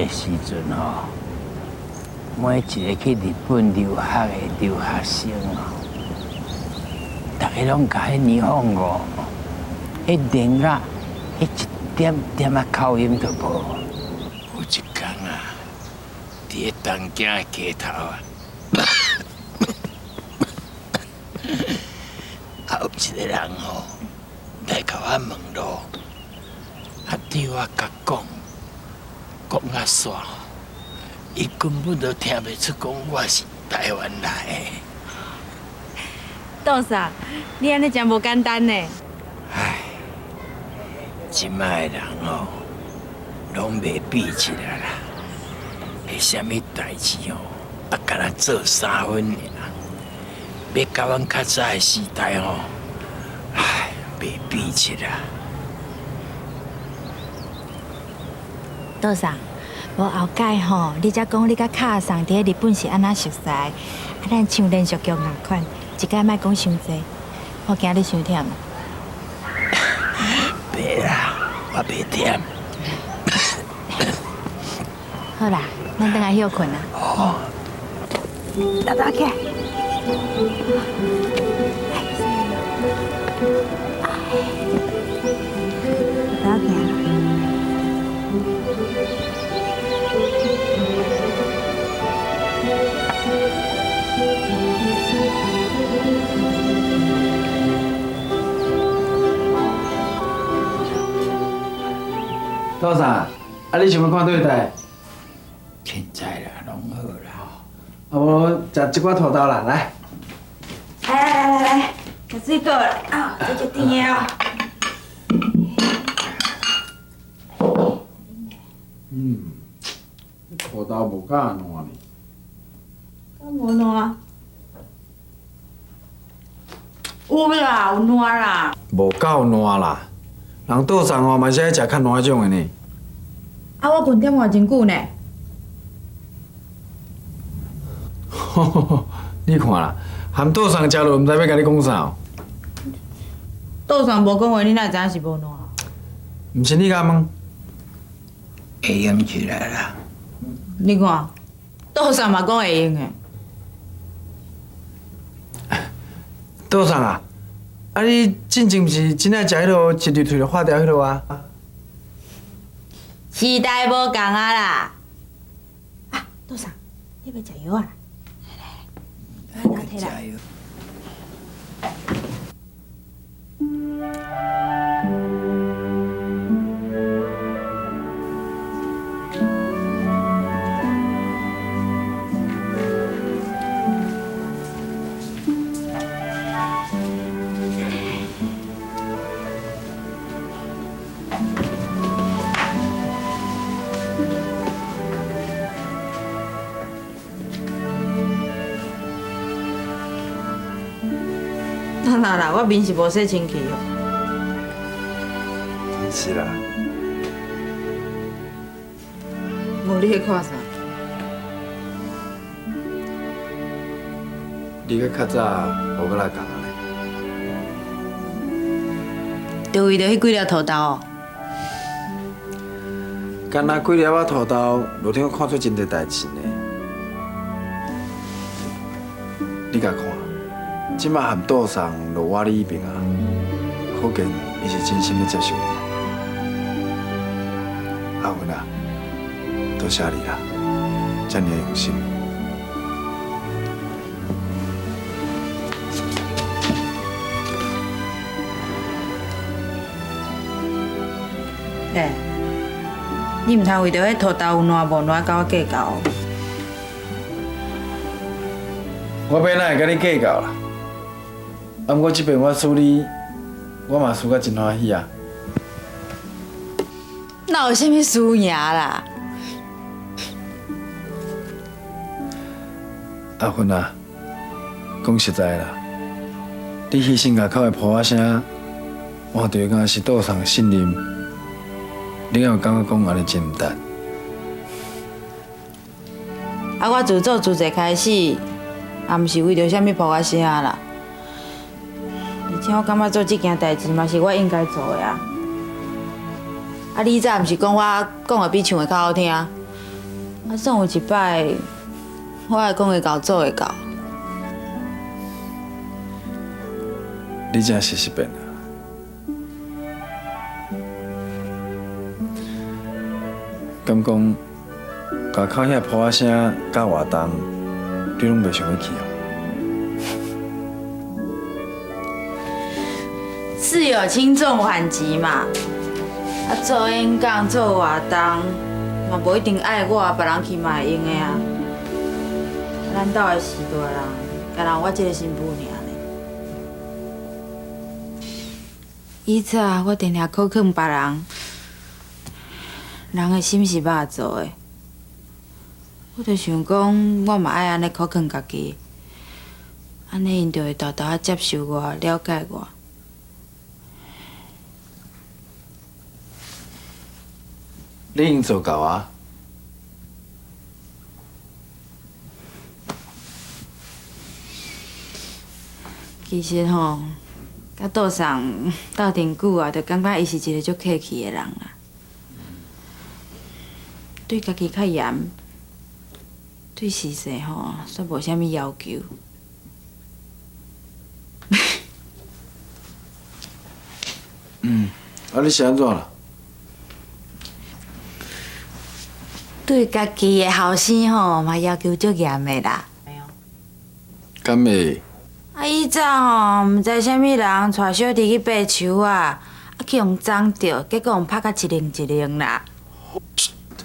的时阵吼，每一个去日本留学的留学生哦，大家拢甲迄日本语，迄连个迄一点点啊口音都无。有一天啊，伫个东京的街头啊，有一个人吼来甲我问路，对我甲讲啊煞，伊根本都听袂出讲我是台湾来的。豆嫂，你安尼真无简单呢。唉，即摆的人哦，拢袂比起来啦。会啥物代志哦，啊，敢若做3分尔。要甲阮较早的时代哦，唉，袂比起来。豆嫂，无后摆吼，你才讲你甲卡上伫日本是安那熟悉，啊，咱唱连续剧那款，一摆莫讲伤济，我惊你伤忝。袂啦，我袂忝。好啦，咱等下休困啊。哦。大起来。不要紧。豆嫂，你想要看对台？凊彩啦，拢好啦。啊无食一寡土豆啦，来。来，把水倒来啊，这就甜哦。土豆无够烂呢。敢无烂？有啦，有烂啦。无够烂啦，人倒上哦嘛是爱食较烂种的呢。啊，我困点偌真久呢。你看啦，含倒上食落，毋知要甲你讲啥。倒上无讲话，你哪知影是无烂？毋是你甲问？会用起来啦。你看，倒上嘛讲会用的。倒上啊！啊，你进前毋是真爱食迄落一入喙就化掉迄落啊？时代无共啊啦！啊，倒上，你要食药啊？来，拿摕来。啦，我面是无洗清气哦。是啦。无你去看啥？你个较早无过来讲咧。就为着迄几粒土豆哦。干那几粒仔土豆，路顶看出真侪代志呢。你甲看。即马含倒上落我你边啊，可见伊是真心要接受你。阿文啊，多谢你啦，遮尔用心。哎，你唔通为着迄土豆有烂无烂，甲我计较哦。我要哪会甲你计较啦？啊，毋过即边我处理，我嘛输甲真欢喜啊。哪有啥物输赢啦？阿芬啊，讲实在啦，你牺牲外口的婆仔声，换着敢是岛上信任，你敢有感觉讲安尼真毋值？啊，我自做自济开始，也毋是为着啥物婆仔声啦。而且我感觉做这件代志嘛是我应该做的啊。啊，你早毋是讲我讲的比唱的较好听？啊，总有一摆，我会讲会到做会到。你真是识变啊！敢讲，家口遐破声甲活动，你拢袂想要去哦？事有轻重缓急嘛，啊，做演讲、做活动，嘛无一定爱我，别人去嘛会用的啊。咱兜的时代人，敢若我这个新妇尔呢。以前我定定靠劝别人，人的心是肉做的，我就想讲，我嘛爱安尼靠劝家己，安尼因就会大大接受我、了解我。你已经做够啊！其实吼，甲桌上斗阵久啊，就感觉伊是一个足客气的人啊。对家己较严，对事势吼煞无啥物要求。啊，你是安怎啦？对家己的后生吼嘛要求足严的啦。敢会？啊，以前吼，毋知啥物人带小弟去爬树啊，去互撞着，结果互拍甲一零一零啦。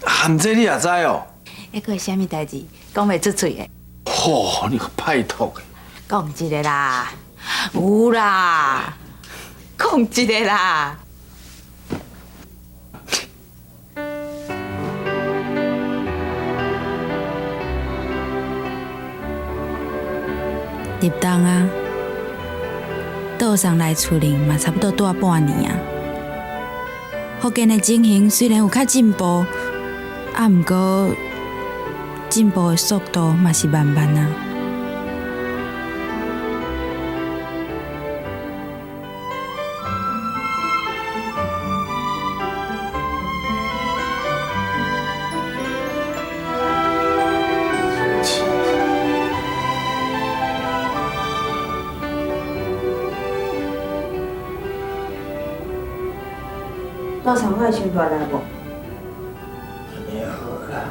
含这你也知哦？还佫有啥物代志讲袂出嘴的？吼，你歹托的。讲一个啦，有啦，讲一个啦。入冬啊，岛上来厝里嘛差不多住半年啊。福建的情形虽然有较进步，毋过进步的速度嘛是慢慢啊。到场我先过来无？也好啦。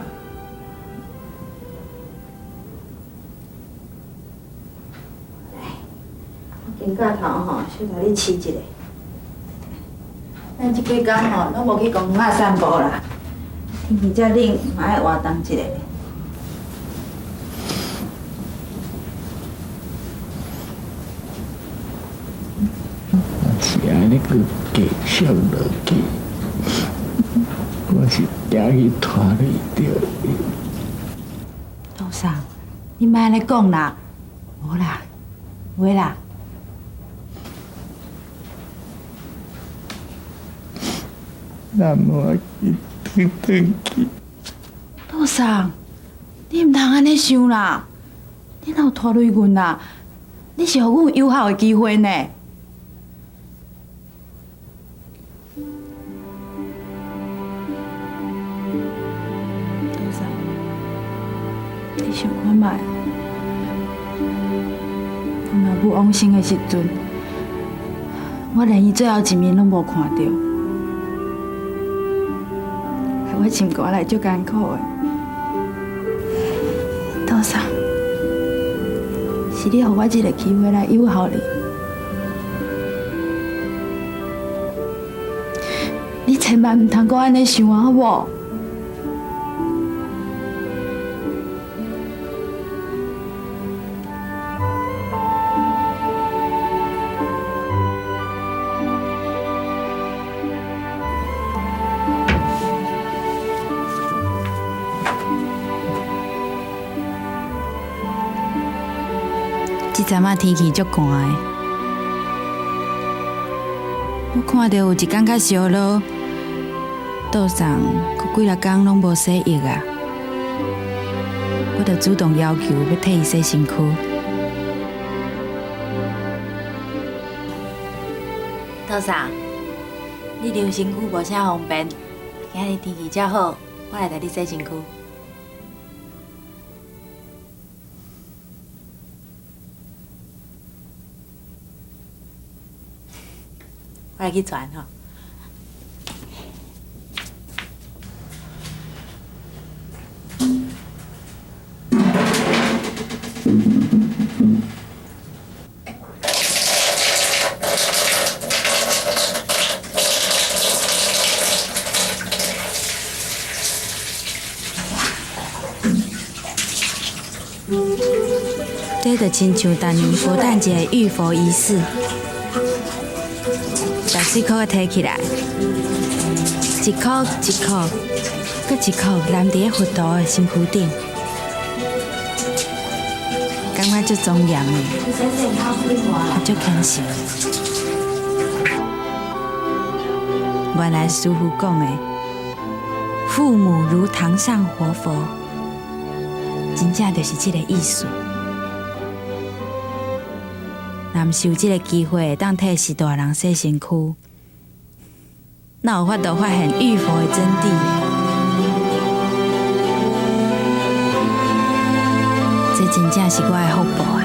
我肩胛头吼，小甲你试一下。咱即几工吼，拢无去公园散步啦。天气遮冷，嘛爱活动一下。是安尼个继续落去，我是惊去拖累着伊。路上，你莫安尼讲啦，无啦，袂啦。那么去转去，路上，你毋通安尼想啦，你若有拖累阮啦，你是互阮有效的机会呢。你想看觅，我若母往生的时阵，我连伊最后一面拢无看到，害我心肝内足艰苦的。多少？是你予我一个机会来友好你，你千万唔通阁安尼想啊，好无？即阵仔天气足寒的，我看到有一工较烧落，桌上佫几六工拢无洗浴啊，我就主动要求要替伊洗身躯。桌上，你留身躯无啥方便，今日天气遮好，我来替你洗身躯。我来去传吼。这就亲像逐年佛诞节的浴佛仪式，14块摕起来，一块一块，搁一块揽伫佛陀的身躯顶，感觉足庄严的，也足虔诚。原来师父讲的“父母如堂上活佛”，真正就是这个意思。若毋是有这个机会，当替时大人洗身躯，哪有法度发现浴佛的真谛呢？这真正是我的福报啊！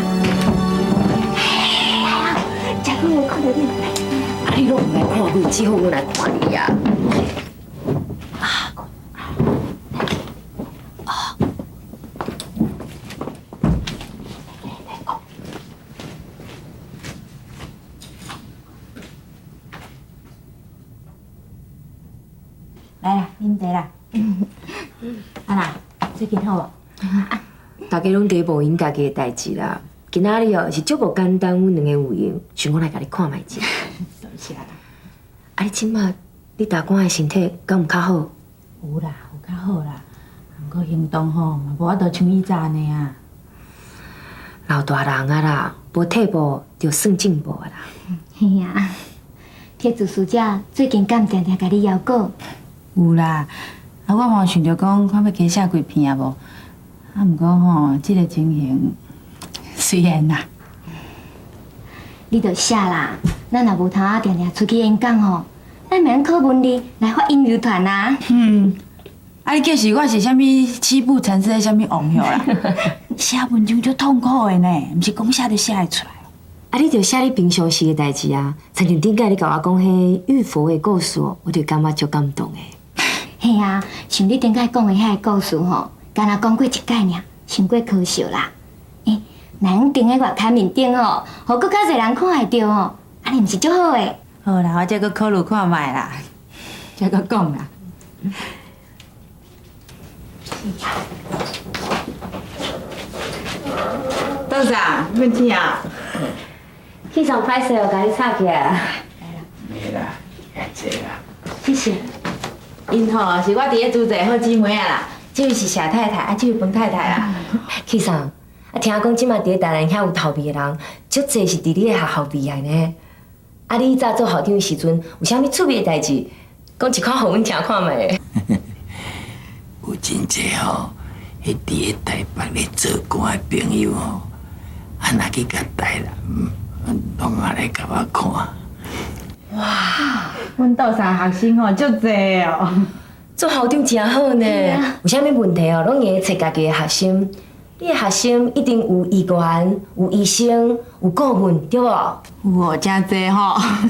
食饭我看到你，啊你拢唔来看我，只好我来看你啊。来啦，啉茶啦。啊啦，最近好无？大家拢伫无因家己的代志啦。今仔日哦是足无简单，阮两个有闲，想我来甲你看卖者。多谢啦。啊，你即马你大官的身体敢有较好？有啦，有较好啦。不过行动吼，嘛无法度像以前安尼啊。老大人啊啦，无退步就算进步啊啦。嘿呀，铁子师姐最近敢定定甲你邀稿？有啦，啊，我嘛想着讲，看要加写几篇啊无？啊，毋过吼，即个情形虽然啦，你着写啦，咱若无通啊定定出去演讲吼，咱免靠文理来发引流团啊。啊，你叫是我是啥物七步成诗的啥物王后啦？写文章足痛苦的呢，毋是讲写就写会出来。啊，你着写你平常时的代志啊，曾经顶届你甲我讲迄玉佛的故事，我就感觉足感动的。嘿啊，像你顶届讲的遐个故事吼，敢若讲过一概尔，伤过可笑啦。咱顶个月刊面顶吼，互搁较侪人看会着哦，安尼毋是足好诶。好啦，我再搁考虑看卖啦，再搁讲啦。董事长，问题啊？去上歹势哦，甲你吵起来啦。没啦，也这啦。谢谢。因吼是我伫咧组织好姊妹啊啦，这位是谢太太，啊这位彭太太啦。去上，啊听讲即马伫咧台南遐有头味的人，足侪是伫你的学校毕业呢。啊，你早做校长的时阵，有啥物趣味的代志，讲一款互阮听看卖。有真侪吼，迄伫咧台北咧做官的朋友吼，啊若去甲台南，拢啊来甲我看。哇，阮岛上学生哦，足侪哦。做校长真好呢，有啥物问题哦，拢会找家己的学生。你的学生一定有议员、有医生、有顾问，对无？有哦，真侪吼。啊，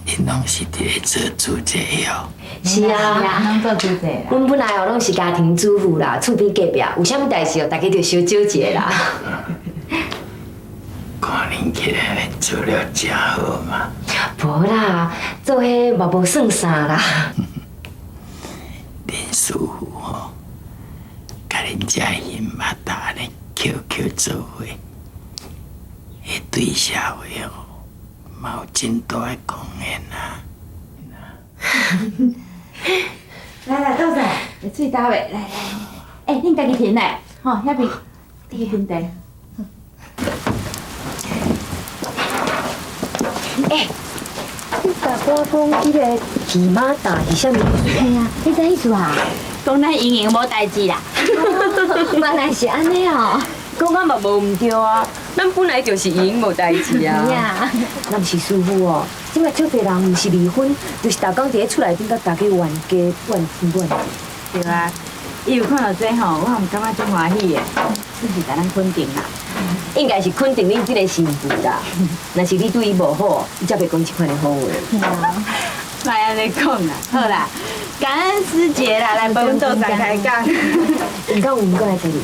恁拢是伫咧做主席哦。是啊，拢做主席啦。阮本来哦拢是家庭主妇啦，厝边隔壁有啥物代志哦，大家就小纠结啦。看恁起来做了真好嘛。无啦，做迄嘛无算啥啦。恁师傅吼，甲恁遮因马达咧 QQ 做伙，会对社会哦，嘛有真大的贡献啊。来来，豆仔，水倒位，来来，恁家己停来，吼，遐边，迄边地。你甲我讲迄个骑马达是啥物？嘿啊，你知意思啊？讲咱营营无代志啦。原来是安尼哦。讲我嘛无毋对啊，咱本来就是赢无代志啊。呀，咱毋是师傅哦，即摆足侪人毋是离婚，就是逐工伫咧厝内顶甲大家冤家怨天怨地。对啊，伊有看到这吼，我毋感觉足欢喜的，只是甲咱肯定啦。应该是肯定恁这个媳妇啦。若是你对伊无好，伊才袂讲这款的好话。莫安尼讲啦，好啦，感恩师姐啦，来帮阮倒上开讲。唔讲唔过来这里。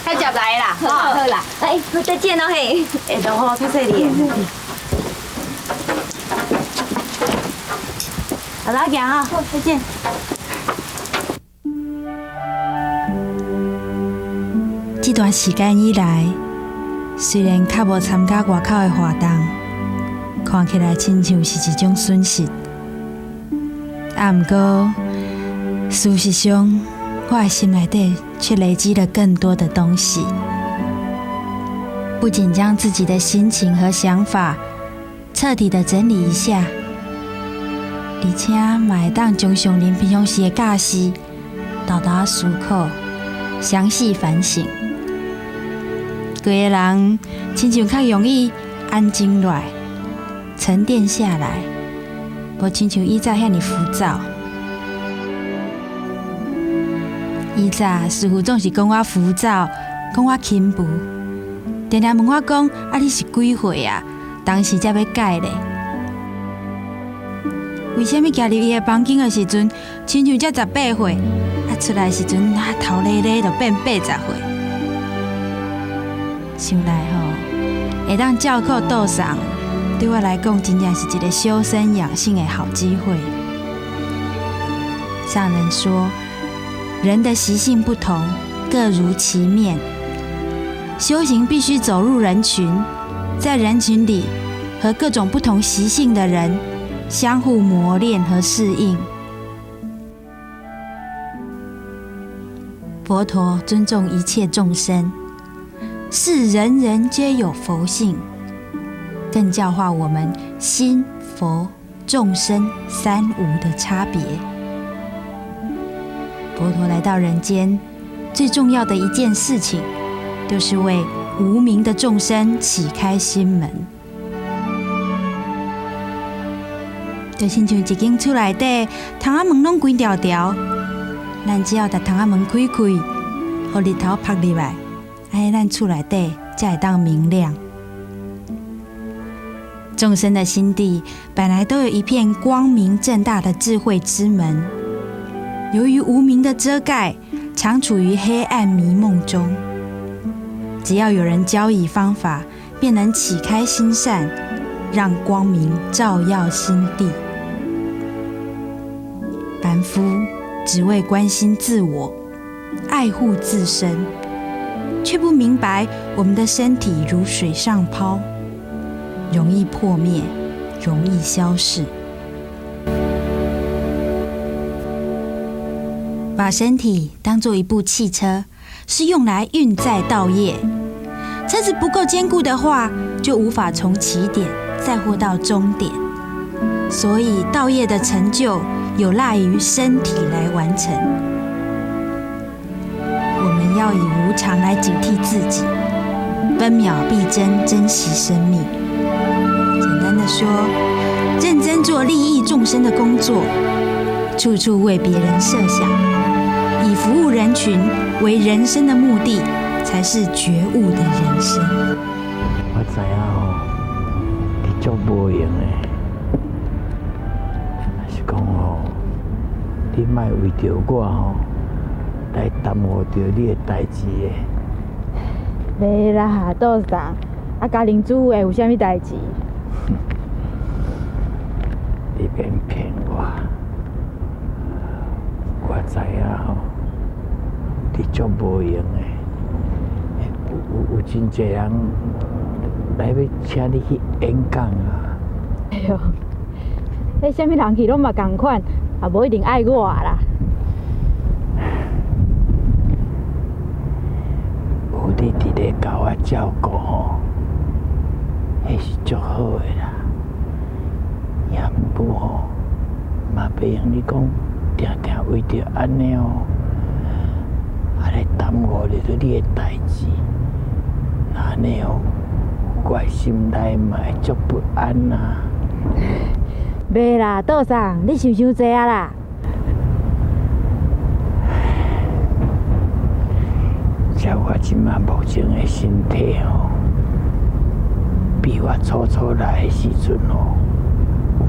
太食来啦，好啦，哎，好再见哦嘿。下度好，较细哩。好啦，行啊，好，再见。这段时间以来，虽然较无参加外口的活动，看起来亲像是一种损失。毋过，事实上，我的心内底却累积了更多的东西。不仅将自己的心情和想法彻底的整理一下，而且嘛会当将上人平常时的教示豆豆思考、详细反省。规个人亲像较容易安静落来、沉淀下来，无亲像以早遐尼浮躁。以早师父总是讲我浮躁，讲我轻浮，常常问我讲：啊，你是几岁啊？当时才要改咧。为什么行入伊的房间的时阵，亲像才18岁，啊出来的时阵头咧咧就变80岁？想来吼，会当照顾倒送，对我来讲，真正是一个修身养性的好机会。上人说，人的习性不同，各如其面。修行必须走入人群，在人群里和各种不同习性的人相互磨练和适应。佛陀尊重一切众生，是人人皆有佛性，更教化我们心、佛、众生三无的差别。佛陀来到人间，最重要的一件事情，就是为无明的众生启开心门。就亲像一间厝内底，窗仔门拢关条条，咱只要把窗仔门开开，互日头晒入来，安尼咱厝内底才会当明亮。众生的心地本来都有一片光明正大的智慧之门，由于无明的遮盖，常处于黑暗迷梦中。只要有人教以方法，便能启开心善，让光明照耀心地。凡夫只为关心自我，爱护自身，却不明白我们的身体如水上泡，容易破灭，容易消逝。把身体当作一部汽车，是用来运载稻叶。车子不够坚固的话，就无法从起点载货到终点。所以稻叶的成就有赖于身体来完成。我们要以无常来警惕自己，分秒必争，珍惜生命。简单的说，认真做利益众生的工作，处处为别人设想，以服务人群为人生的目的，才是觉悟的人生。我知影吼，你足无用的，是讲吼，你莫为着我吼来耽误着你的代志的。袂啦，倒送，啊，家庭主妇会有啥物代志？你免骗我，我知影吼，你足无用的。有真侪人来要请你去演讲啊！哎呦，迄啥物人去拢嘛同款，也无一定爱我啦。有你伫咧甲我照顾吼，迄是足好的啦。也毋过吼，嘛袂用你讲，定定为着安尼哦，来耽误着你的代志。安尼哦，我心内嘛会足不安啊。袂啦，倒送，你想伤济啊啦。这且我即马目前的身体吼，比我初初来的时阵吼，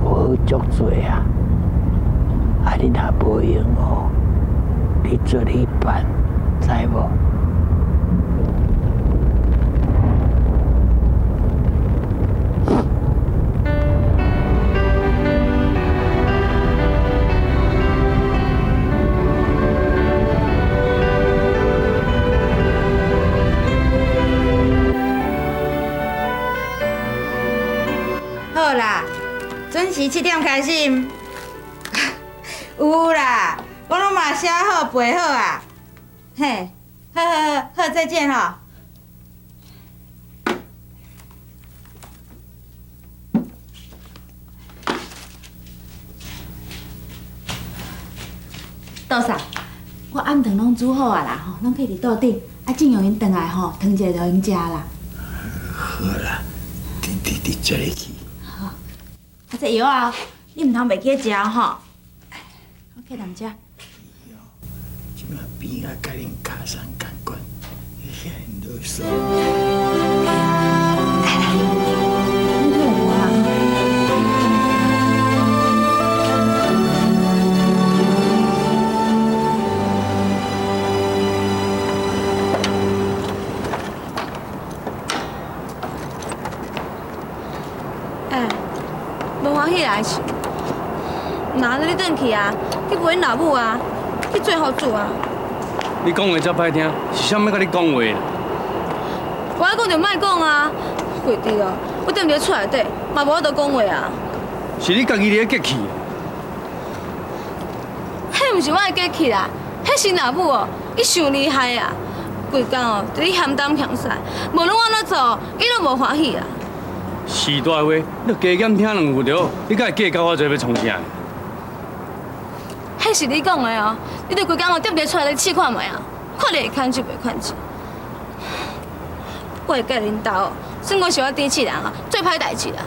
有好足多啊！啊，你若无用哦，你做你办，知无？好啦，准时7点开始。有啦，我拢嘛写好背好啊。嘿，好，再见哈。豆嫂，我暗顿拢煮好啊啦，吼，拢放伫桌顶。啊，正用因转来吼，汤一下就用食啦。好啦，你这里去。好，啊，这药啊，你唔通袂记食吼。我去淡食。即马边仔甲恁卡上共款，遐啰嗦。你对我啊。无欢喜来是，哪日你转去啊？去陪恁老母啊？去做好主啊？你讲话遮歹听，是啥物甲你讲话啦？我爱讲就莫讲啊！贵弟哦，我踮伫厝内底，嘛无法度讲话啊。是你家己咧激气。迄毋是我的过去啦，迄是老母哦，伊伤厉害啊！规工哦，伫咧嫌东嫌西，无论我安怎做，伊拢无欢喜啊。是大话，你加减听两句着，你敢会计较我做要创啥？迄是你讲的哦，你着规工哦踮伫厝内底试看觅啊，看你会看钱袂看钱。我会甲恁兜哦，算我是我第一人啊，最歹代志啦。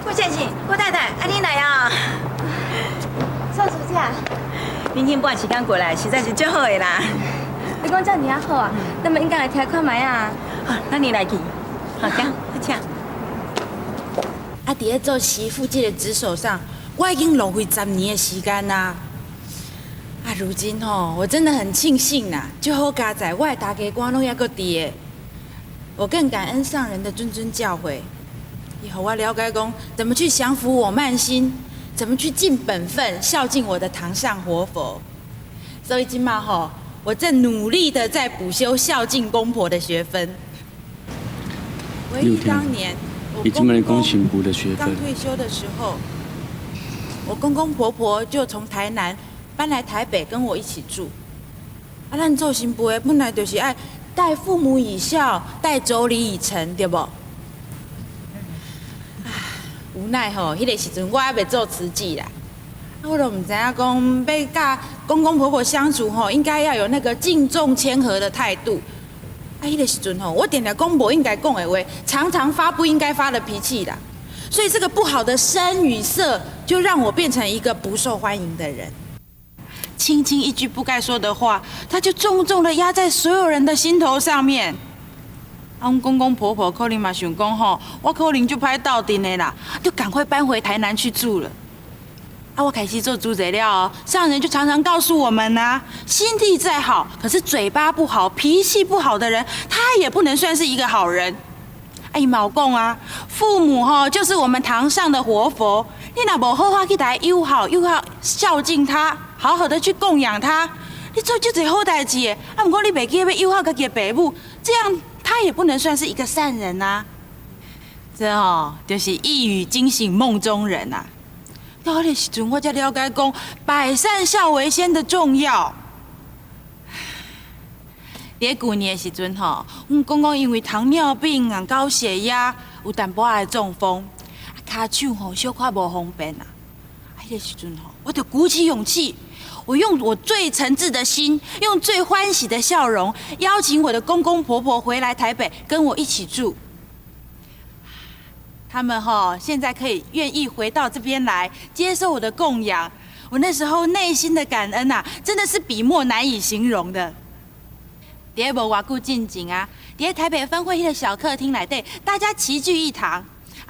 郭先生，郭太太，啊，你来啊！少主姐，恁今半时间过来，实在是足好的啦。你讲遮尔啊好啊，咱们应该来听看觅啊。好，那你来去。好，请，好请。啊，伫咧做媳妇这个职守上，我已经浪费10年的时间啦。啊，如今吼，我真的很庆幸啦，就好佳在我的大家官拢还阁伫的。我更感恩上人的谆谆教诲，以后我了解讲怎么去降服我慢心，怎么去尽本分孝敬我的堂上活佛。所以今嘛吼，我正努力的在补修孝敬公婆的学分。回忆当年我公公刚退休的时候，我公公婆婆就从台南搬来台北跟我一起住。啊，咱做新妇的本来就是爱待父母以孝，待妯娌以诚，对不？无奈吼，迄个时阵我还未做慈济啦，我都唔知影讲要甲公公婆婆相处吼，应该要有那个敬重谦和的态度。啊，迄个时阵吼，我点了讲不应该讲的话，常常发不应该发的脾气啦，所以这个不好的声与色，就让我变成一个不受欢迎的人。轻轻一句不该说的话，他就重重的压在所有人的心头上面。阮公公婆婆可能嘛想讲吼，我可能就歹斗阵的啦，就赶快搬回台南去住了。啊，我开始做猪仔了哦，上人就常常告诉我们呐，心地再好，可是嘴巴不好、脾气不好的人，他也不能算是一个好人。哎，毛讲啊，父母吼就是我们堂上的活佛，你若无好好去来友好孝敬他，好好的去供养他，你做就多好代志的。啊，不过你袂记要友好家己的爸母，这样他也不能算是一个善人啊。这吼就是一语惊醒梦中人啊。到迄个时阵，我才了解讲百善孝为先的重要。伫旧年的时阵吼，阮公公因为糖尿病啊、高血压，有淡薄仔中风，骹手吼小可无方便啊。迄个时阵吼，我就鼓起勇气，我用我最诚挚的心，用最欢喜的笑容，邀请我的公公婆婆回来台北跟我一起住。他们现在可以愿意回到这边来接受我的供养，我那时候内心的感恩啊，真的是笔墨难以形容的。伫无偌久进前啊，伫台北分会迄个小客厅内底，大家齐聚一堂，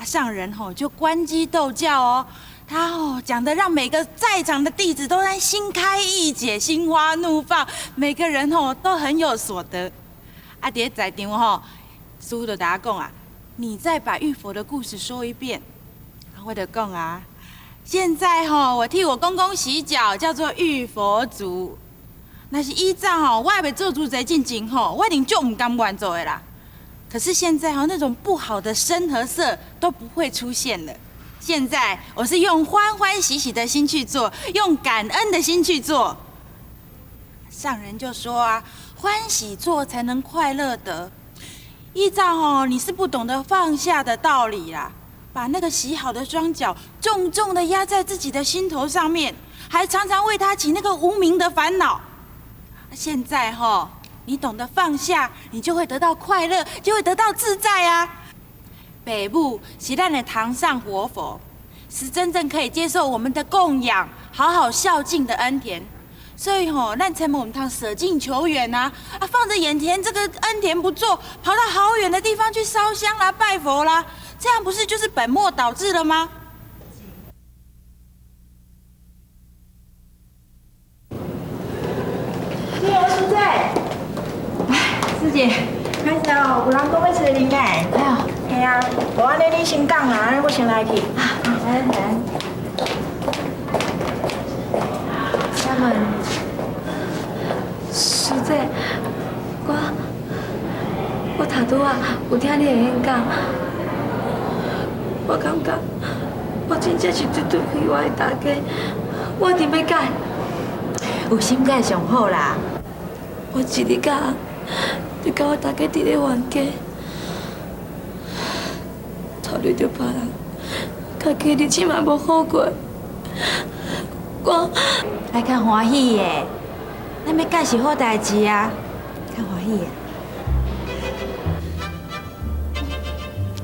上人就关机斗教哦。他讲得让每个在场的弟子都在心开意解、心花怒放，每个人都很有所得。伫在场师父就大家讲啊，你再把玉佛的故事说一遍。我就讲啊，现在我替我公公洗脚，叫做玉佛族。那是依照我还没做主贼进前我一定就唔甘愿做的啦。可是现在那种不好的声和色都不会出现了。现在我是用欢欢喜喜的心去做，用感恩的心去做。上人就说啊，欢喜做才能快乐得。依照你是不懂得放下的道理啦，把那个洗好的双脚重重的压在自己的心头上面，还常常为他起那个无名的烦恼。现在你懂得放下，你就会得到快乐，就会得到自在啊。北部是咱的堂上活佛，是真正可以接受我们的供养、好好孝敬的恩田。所以咱才我们堂舍近求远啊，放着眼前这个恩田不做，跑到好远的地方去烧香啦、拜佛啦，这样不是就是本末倒置了吗？师姐，师姐，开始哦，有人讲要找你来。哎呀，系啊，无安尼你先讲啊，安尼我先来去。来。厦门，师姐，我头拄啊有听你的演讲，我感觉我真正是对不起我的大家，我一定要改。有心改上好啦。我一日到暗，就甲我大家伫咧冤家，考虑到别人，家己日子嘛无好过，我来较欢喜的，咱要改是好代志啊，较欢喜的。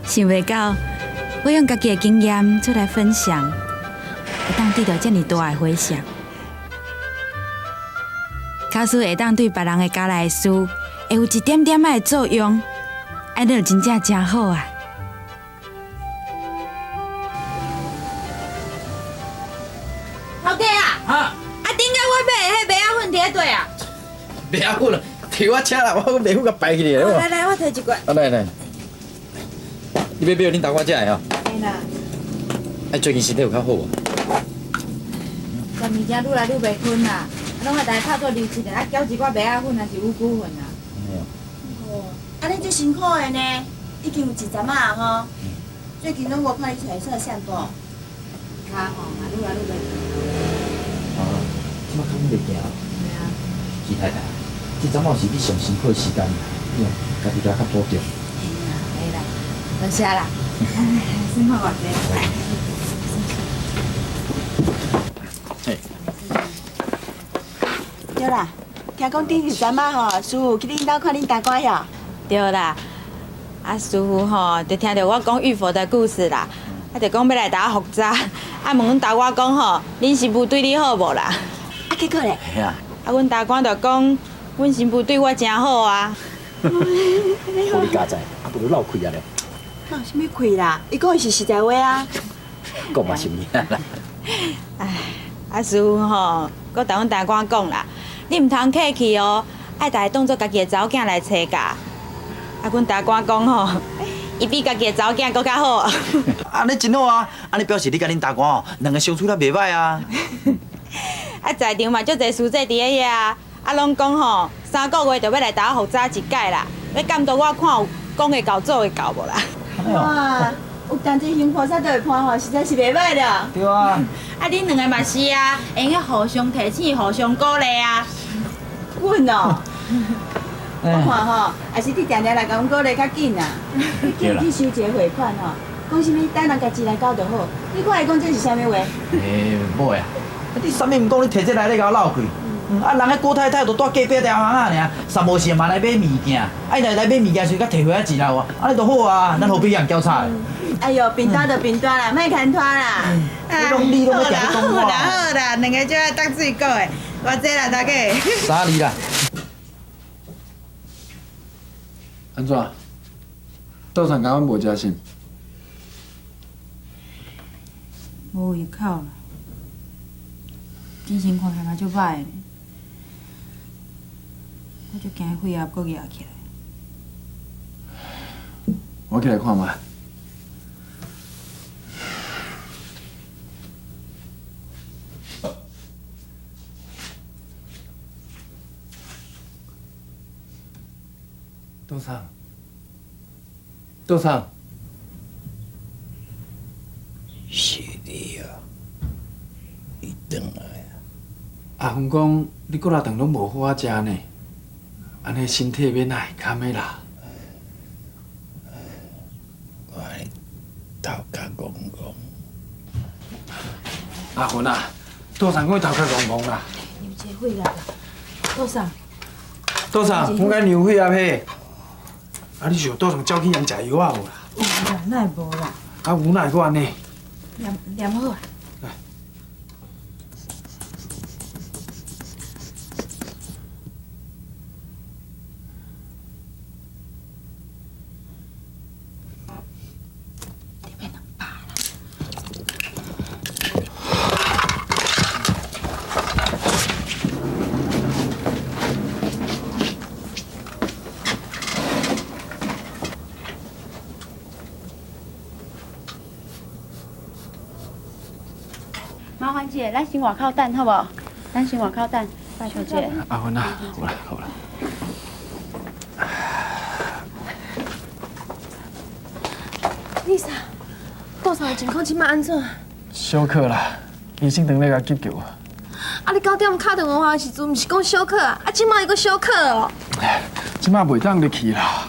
想袂到，我用家己的经验出来分享，会当得到这么大的回响。假使会当对别人的家内事，会有一点点仔的作用，安尼就真正真好啊！老弟啊，顶个我买的迄麦仔粉伫咧对啊？麦仔粉啊，摕我车啦，我麦粉甲摆起来了。来，我摕一罐。来，你要买恁大我食的哦。嘿啦。最近身体有较好无？食物件愈来愈袂困啦。拢会大拍做流质的，搅一寡麦仔粉，还是五谷粉啊。哦，安尼足辛苦的呢，已经有一阵啊吼。最近拢无看你出来做散步。脚嘛愈来愈袂痛。即摆脚拢袂行。对啊。是太太，即阵嘛是你上辛苦的时间，你家己甲较保重。会啦，多谢啦。辛苦偌济。对啦，听讲顶一阵啊吼，师傅去恁兜看恁大哥呀。对啦，师傅就听到我讲玉佛的故事啦，就讲要来打福扎，问阮大官讲恁媳妇对你好无啦？结果咧？嘿啊。阮大官就讲，阮媳妇对我真好啊。好你家在，不如闹开啊咧。闹什么开啦？伊讲的是实在话啊。讲嘛是物啊啦。师傅搁同阮大官讲啦。你唔通客气哦，爱家当做家己的查某囝来找教。阮大官讲伊比家己的查某囝搁较好。安尼真好啊！安尼表示你甲恁大官两个相处得袂歹啊。在场嘛，足侪师姐伫咧遐，拢讲3个月就要来打福扎一届啦。要监督我看有讲会到做会到无啦？哇，有同齐行菩萨都会看实在是袂歹了。对啊。恁两个嘛是啊，会用互相提醒、互相鼓励啊。阮哦，我看也是你定定来甲阮鼓励较紧啊。你叫伊去收一个汇款讲啥物等人家钱来交就好。你看会讲这是啥物话？某啊，你啥物毋讲，你摕这来咧甲我闹开。人迄郭太太都住隔壁条巷仔尔，三无事嘛来买物件，来买物件时甲摕回来钱来无，安尼就好啊，咱何必人交叉？哎呦，平单就平单啦，莫牵拖啦。你拢要定讲我。好啦，两个就爱当水果的，我这啦大家。啥你啦？安怎？桌上敢阮无食甚？无胃口啦，精神看起来足歹呢，我足惊血压阁压起来。我起来看觅。桌上，桌上。是你啊，你转来啊！阿芬讲，你过来顿拢无好食呢，安尼身体免会堪的啦。我头壳戆戆。阿芬啊，桌上我头壳戆戆啦。有一个血压啦，桌上。桌上，我甲牛血压嘿。啊，你是有桌上走去人食药啊无啦？有啦，哪会无啦？啊，有哪会阁安尼？念好啊。来。麻烦姐，咱先外口等好无？咱先外口等，拜托姐。阿芬啊，好啦好啦。丽莎，桌上的情况即摆安怎？小可啦，医生等咧甲急救。啊，你9点敲电话的时阵，毋是讲小可啊？啊，即摆又搁小可哦。即摆袂当入去啦，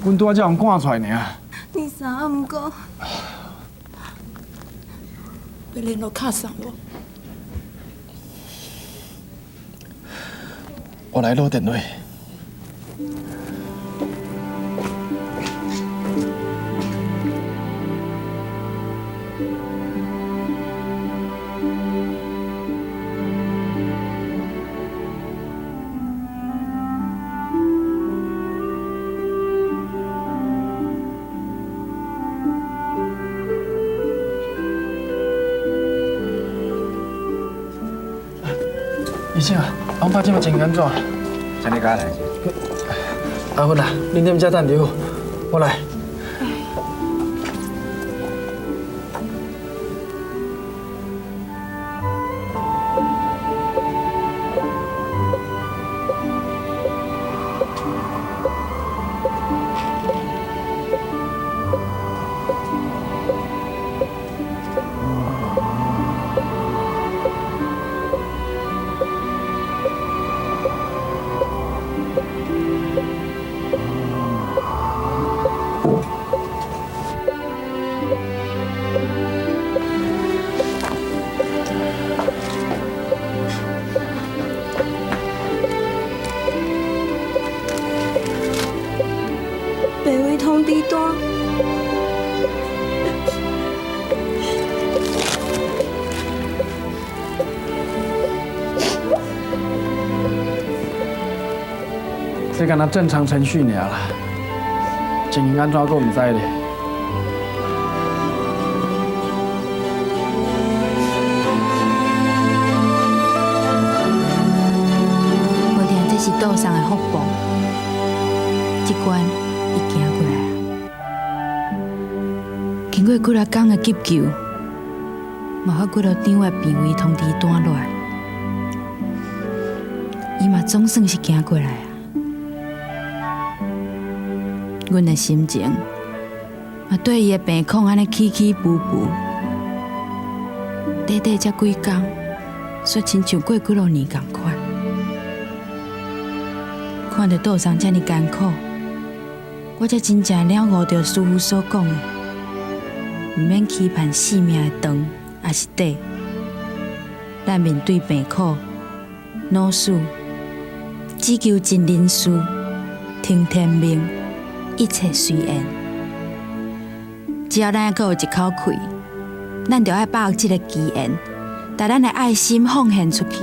阮拄仔才互赶出来尔。丽莎，啊，毋过。要联络卡上无？我来攞電話。医生啊，阮爸即摆情形安怎？请你家来。阿芬啊，恁踮遮等着，我来。北胃通知单。这敢若正常程序尔啦，情形安怎阁毋知咧？无定这是岛上的福报，这关伊行过来啊。经过几啊天的急救，嘛发几落张的病危通知单落来，伊嘛总算是行过来啊。阮的心情，嘛对伊的病况安尼起起伏伏，短短才几天，却亲像过几落年同款。看着岛上遮尔艰苦，我才真正了悟着师父所讲的，毋免期盼性命的长还是短。咱面对病苦、恼死，只求尽人事，听天命，一切随缘。只要咱还阁有一口气，咱就要把握这个机缘，把咱的爱心奉献出去。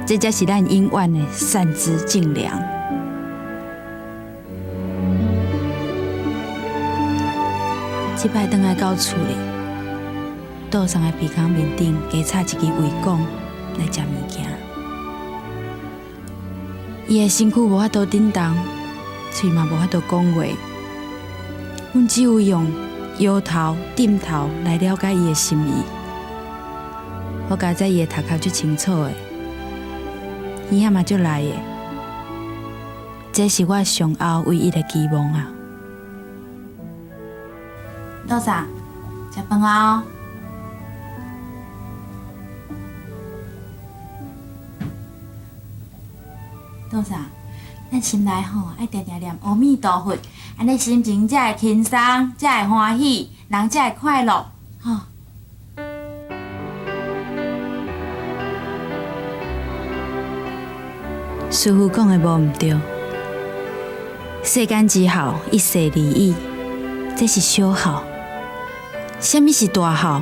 这才是咱永远的善知正良。即摆倒来到厝里，桌上的鼻孔面顶加插一支胃管来食物件。伊的身躯无法度振动，喙嘛无法度讲话。阮只有用摇头、点头来了解伊的心意。我家在伊的头壳足清楚的，耳仔嘛足利的，这是我上后唯一的期望啊！多少？食饭啊！多少？咱心内吼爱定定念阿弥陀佛，安尼心情才会轻松，才会欢喜，人才会快乐，吼。师父讲的无毋对，世间之好，一世而已，这是小好。什么是大好？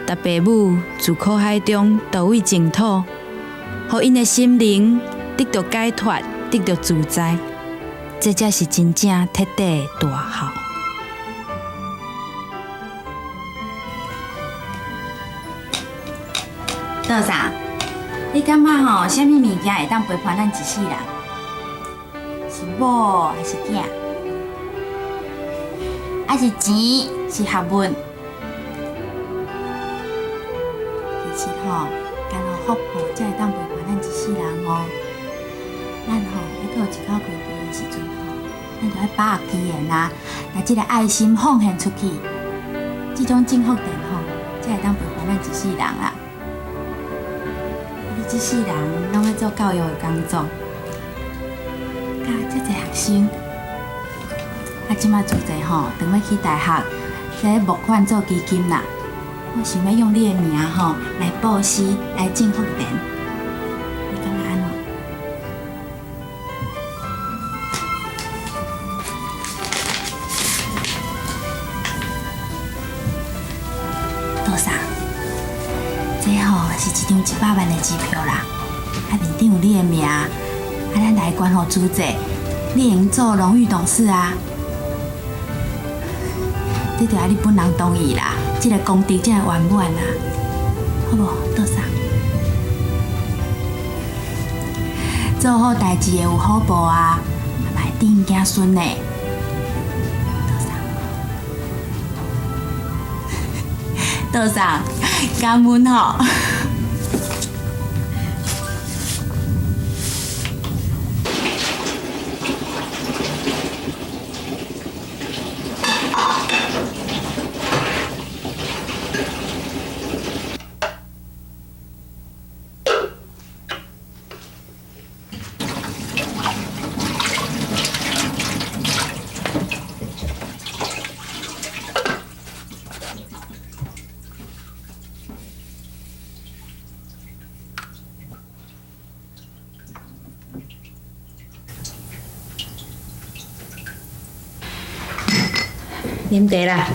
逐爸母自苦海中投喂净土，互因的心灵得到解脱，得到自在，这才是真正彻底的大好。道长，你感觉吼，什么物件会当陪伴咱一世人？是某还是囝？还是钱？是学问？其实吼，干好福报才会当陪伴咱一世人哦。咱吼要有一口开闭的时阵吼，咱就要把握机缘啊，把这个爱心奉献出去，这种正福电吼，才会当陪伴咱一世人啦。你这世人拢在做教育的工作，甲遮侪学生，即马做者吼，等要去大学，在募款做基金啦。我想要用你的名吼来布施，来种福田。你感觉安怎？多少？这吼是一张100万的支票啦，面顶有你的名，咱来关护主席，你用做荣誉董事啊。这就要你本人同意啦，这个功德才会圆满啦，好无？多少？做好代志会有好报啊，嘛会顶子孙呢。多少？感恩吼。啉茶啦，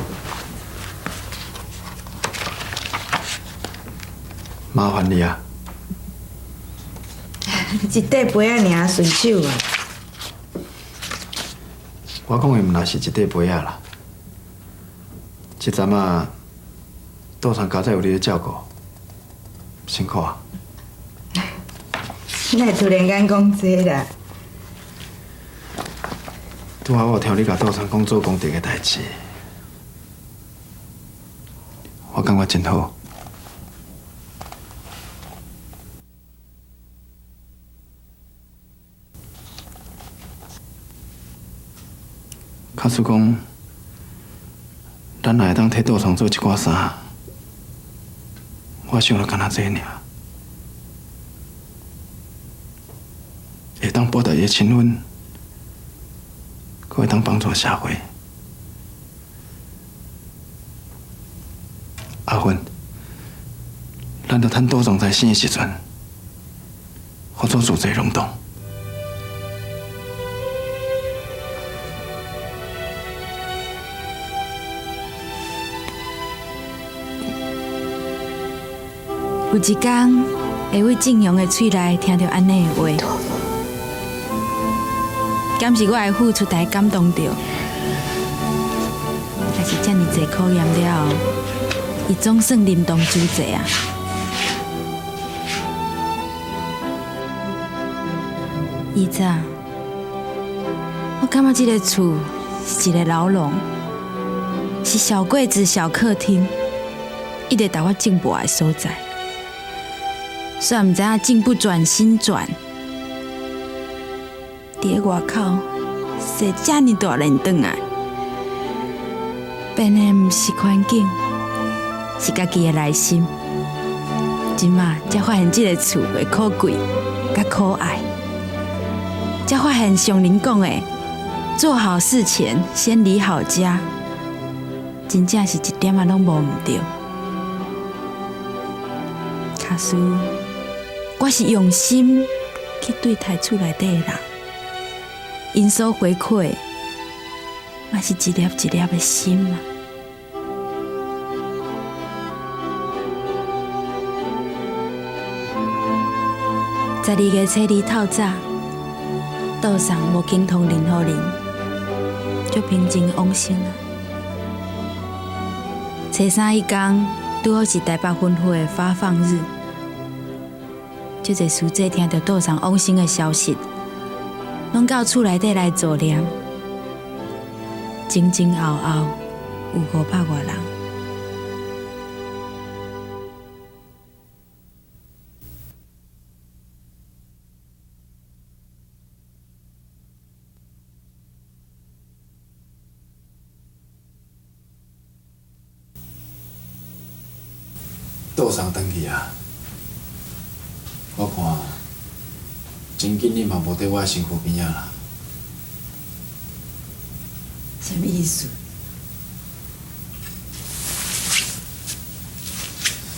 麻烦你啊！一块杯仔尔顺手啊！我讲的毋那是一块杯仔啦，这阵啊，桌上家在有你咧照顾，辛苦啊！哪会突然间讲这啦？拄好我听你甲桌上讲做功德的代志。我感觉真好。假使讲，咱若会当替道场做一寡啥，我想了干那这尔，会当报答伊的亲恩，佫会当帮助社会。阿芬，咱着趁道场在生的时阵，合作组织拢动。有一天，会为正阳的嘴内听到安尼的话，敢是我的付出才感动着？但是遮尔济考验了后，伊总算认同主席啊。以前，我感觉这个厝是一个牢笼，是小柜子、小客厅，一直带我进步的所在。虽然毋知影进不转心转，伫咧外口踅遮尔大年转来，变的毋是环境，是家己的内心。今嘛才发现这个厝的可贵甲可爱，才发现上人讲的做好事前先理好家，真正是一点仔拢无毋对。卡斯，我是用心去对待厝内底的人，因所回馈，嘛是一粒一粒的心嘛。12月初2透早，岛上无惊动任何人，就平静往生啊。初3迄天，拄好是台北分会的发放日，就侪师姐听到岛上往生的消息，拢到厝内底来助念，前前后后有500多人。岛上转去啊！我看，真紧你嘛无伫我身躯边啊啦。什么意思？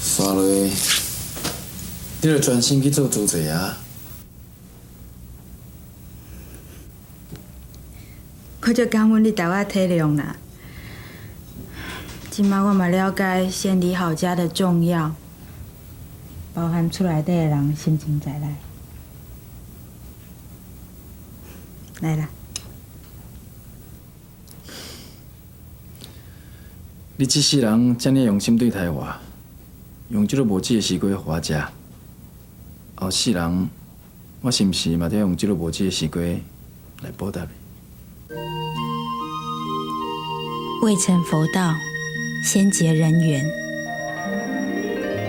刷落，你著专心去做主席啊！我就感恩你带我体谅啦。今麦我嘛了解先理好家的重要，包含厝内底的人心情在内。来啦，你这世人遮尔用心对待我，用这个无籽的西瓜互我食，后世人我是毋是嘛得用这个无籽的西瓜来报答你？未成佛道，先结人缘，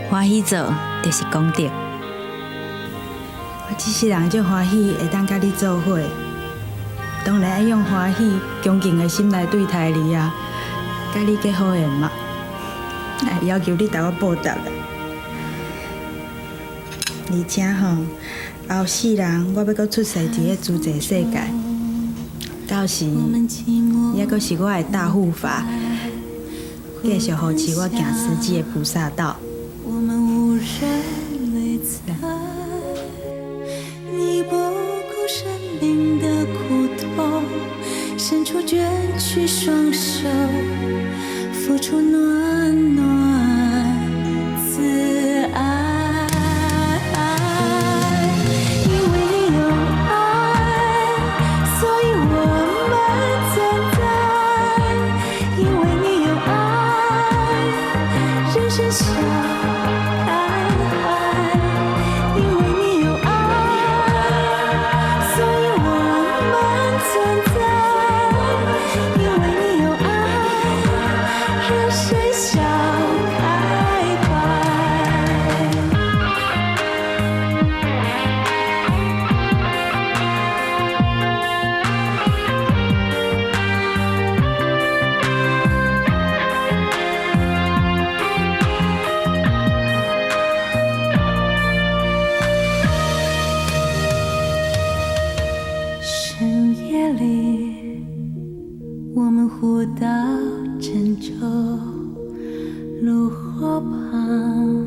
欢喜做就是功德。我这世人就欢喜会当甲你做伙，当然要用欢喜恭敬的心来对待你啊，甲你结好缘嘛，要求你带我报答啦。而且吼，后世人我要搁出世伫个主席世界，到时也搁是我的大护法。继续扶持我行实际的菩萨道。你不顾生命的苦痛，伸出卷曲双手，付出暖暖慈爱。因为你有爱，所以我们存在。因为你有爱，人生笑开怀。因为你有爱，所以我们存在。因为你有爱，人生笑开怀。深夜里，我们互道珍重，炉火旁。